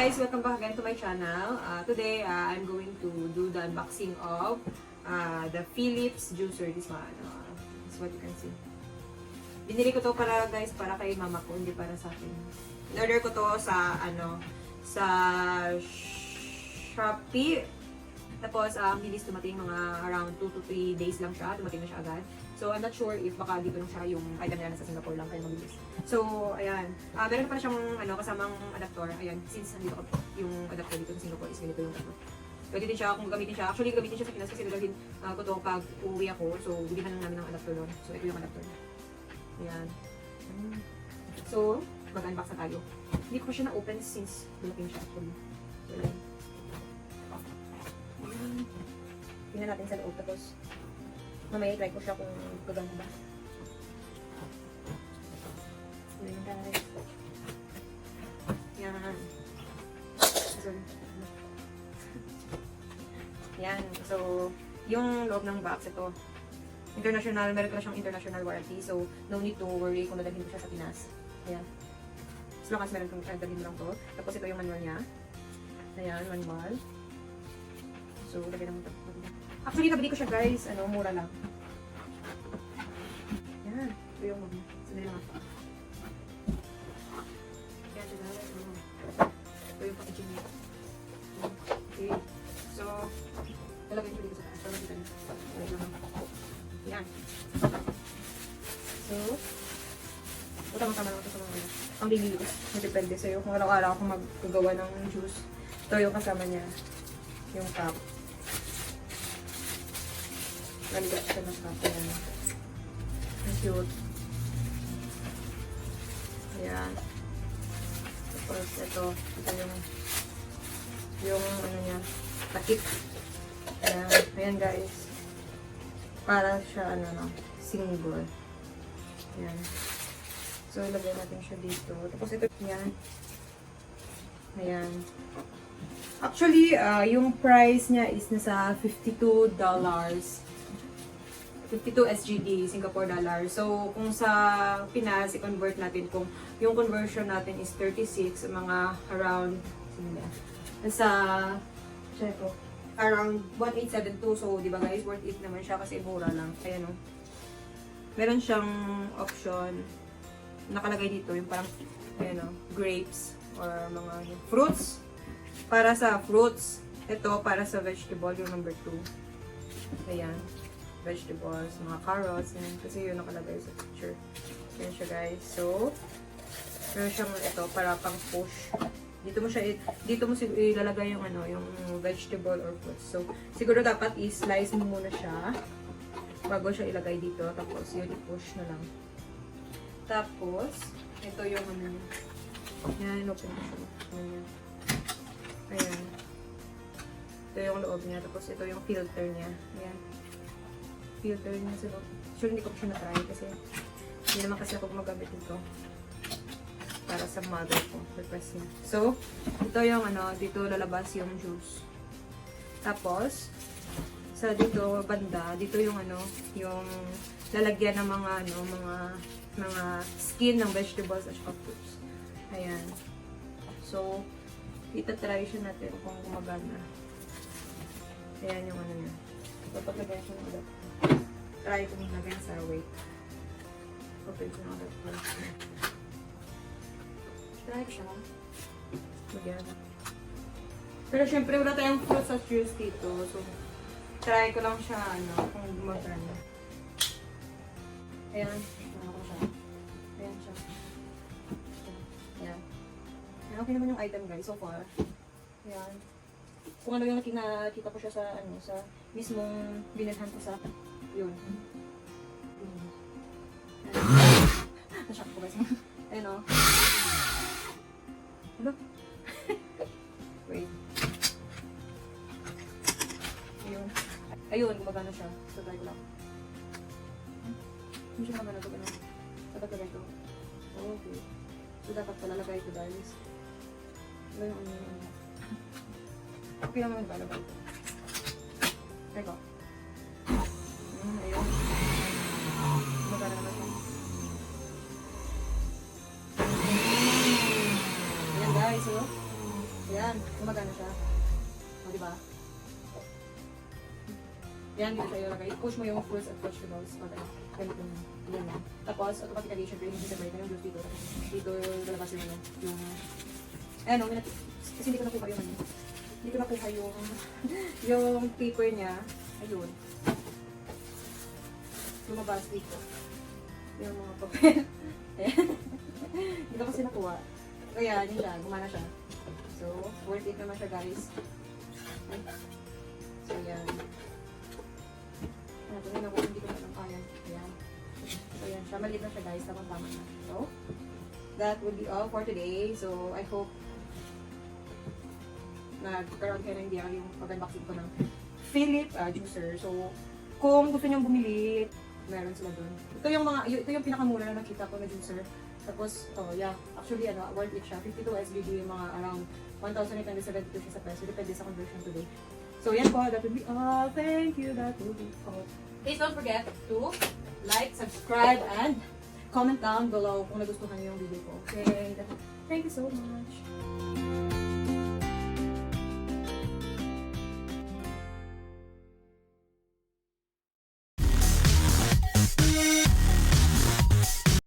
guys! Welcome back again to my channel. Today, I'm going to do the unboxing of the Philips juicer. This one. This is what you can see. Binili ko to para guys, para kay mama ko, hindi para sa akin. In-order ko to sa, sa Shoppee. Tapos, bilis dumating mga around 2 to 3 days lang siya. Dumating na siya agad. So, I'm not sure if baka dito lang siya yung item nila sa Singapore lang kaya mabilis. So, ayan. Meron pa na siyang kasamang adapter. Ayan, since nandito yung adapter dito sa Singapore is ganito yung adapter. Pwede din siya kung gamitin siya. Actually, gamitin siya sa Pinas kasi nalagin ko to pag uuwi ako. So, bilihan lang namin ng adapter doon. So, ito yung adapter. Ayan. So, mag-unbox na tayo. Hindi ko siya na-open since dumating siya actually. So, ayan. Tingnan natin sa loob. Tapos, mamaya try ko siya kung gagana ba. Ayan guys. Yan. Yan. So, yung loob ng box, ito. International, meron ko na siyang international warranty. So, no need to worry kung dadalhin ko siya sa Pinas. Ayan. As long as meron kong dadalhin lang to. Tapos, ito yung manual niya. Ayan, manual. So, lagay naman ito. Actually, nabili ko siya guys. Mura lang. Yan. Ito yung muna. Sandali lang. Yan, ito guys. Ito yung packaging niya. Okay. So, talagay ko dito sa taas. Talagay ko dito. Yan. So, tama-tama lang ito sa mga ang daily use. Depende sa'yo kung araw-araw ako magagawa ng juice. Ito yung kasama niya. Yung cup. Naligat siya ng cup. Ayan. Ang cute. Ayan. Tapos ito. Ito yung ano niya. Takip. Ayan. Ayan guys. Para siya single. Ayan. So, ilagay natin siya dito. Tapos ito, yan. Ayan. Actually, yung price niya is nasa $52. 52 SGD, Singapore dollar. So, kung sa Pinas, i-convert natin, kung yung conversion natin is 36, mga around, nasa, check ko, around 1872. So, di ba guys, worth it naman siya kasi mura lang. Ayan o. Meron siyang option, nakalagay dito, yung parang, ayan o, grapes, or mga fruits. Para sa fruits, ito para sa vegetable, yung number 2. Ayan. Vegetables, mga carrots, yan. Kasi yun nakalagay sa picture. Yan siya guys. So, meron siyang ito para pang push. Dito mo ilalagay yung yung vegetable or fruits. So, siguro dapat i-slice mo muna siya bago siya ilagay dito. Tapos, yun i-push na lang. Tapos, ito yung yan, open ko siya. Ayan. Ayan. Ito yung loob niya. Tapos, ito yung filter niya. Ayan. Filter niya sa loob. Sure, hindi ko pa siya na-try kasi hindi naman kasi ako gumagamit nito para sa mother ko. Request niya. So, ito yung dito lalabas yung juice. Tapos, sa dito banda, dito yung yung lalagyan ng mga skin ng vegetables at fruits. Ayan. So, itatry siya natin kung gumagana. Ayan yung niya. Papaglagay siya ng adapter. Try ko muna ganyan sa weight. Open ko ng adapter. Try ko siya. Magyan. Pero syempre wala tayong fruits at juice dito. So, try ko lang siya kung gumagana. Ayan. Ano ko siya. Ayan siya. Ayan. Ayan. Okay naman yung item guys so far. Ayan. Kung ano yung nakita ko siya sa sa mismong binilhan ko sa yun. Nashock ko guys. Ayan o. Hello? Wait. Ayun. Ayun, gumagana siya. So, try ko lang. Hindi siya magana ito. Dapat lagay ito. Okay. So, dapat palalagay ito guys. Ito yung okay naman ba lagay ito? Try ko. Ayun. Magana naman siya. Ayan guys, oh. Yan, gumagana siya. O, diba? Yan, dito siya ilagay. Push mo yung fruits at vegetables. O, ganito na. Yan lang. Tapos, automatically, syempre, yung separate na yung juice dito. Dito, lalabasin mo yung... Ayan, o, kasi hindi ko nakuha yung ano. Hindi ko nakuha yung... yung paper niya. Ayun. Lumabas dito. Yung mga papel. Ayan. Hindi ko kasi nakuha. Kaya, yun siya. Gumana siya. So, worth it naman siya, guys. Ay. So, yan. Tingnan ko, hindi ko na lang kaya. Ayan. So, yan siya. Maliit na siya, guys. Tamang-tama na. So, that would be all for today. So, I hope nagkaroon kayo ng idea yung pag-unboxing ko ng Philip juicer. So, kung gusto nyo bumili, meron sila dun. Ito yung pinakamura na nakita ko na juicer. Tapos, oh yeah, actually, worth it siya. 52 SGD, yung mga around 1,872 siya sa peso. Depende sa conversion today. So, yan po. That would be all. Thank you. That would be all. Please don't forget to like, subscribe, and comment down below kung nagustuhan niyo yung video ko. Okay. Thank you so much.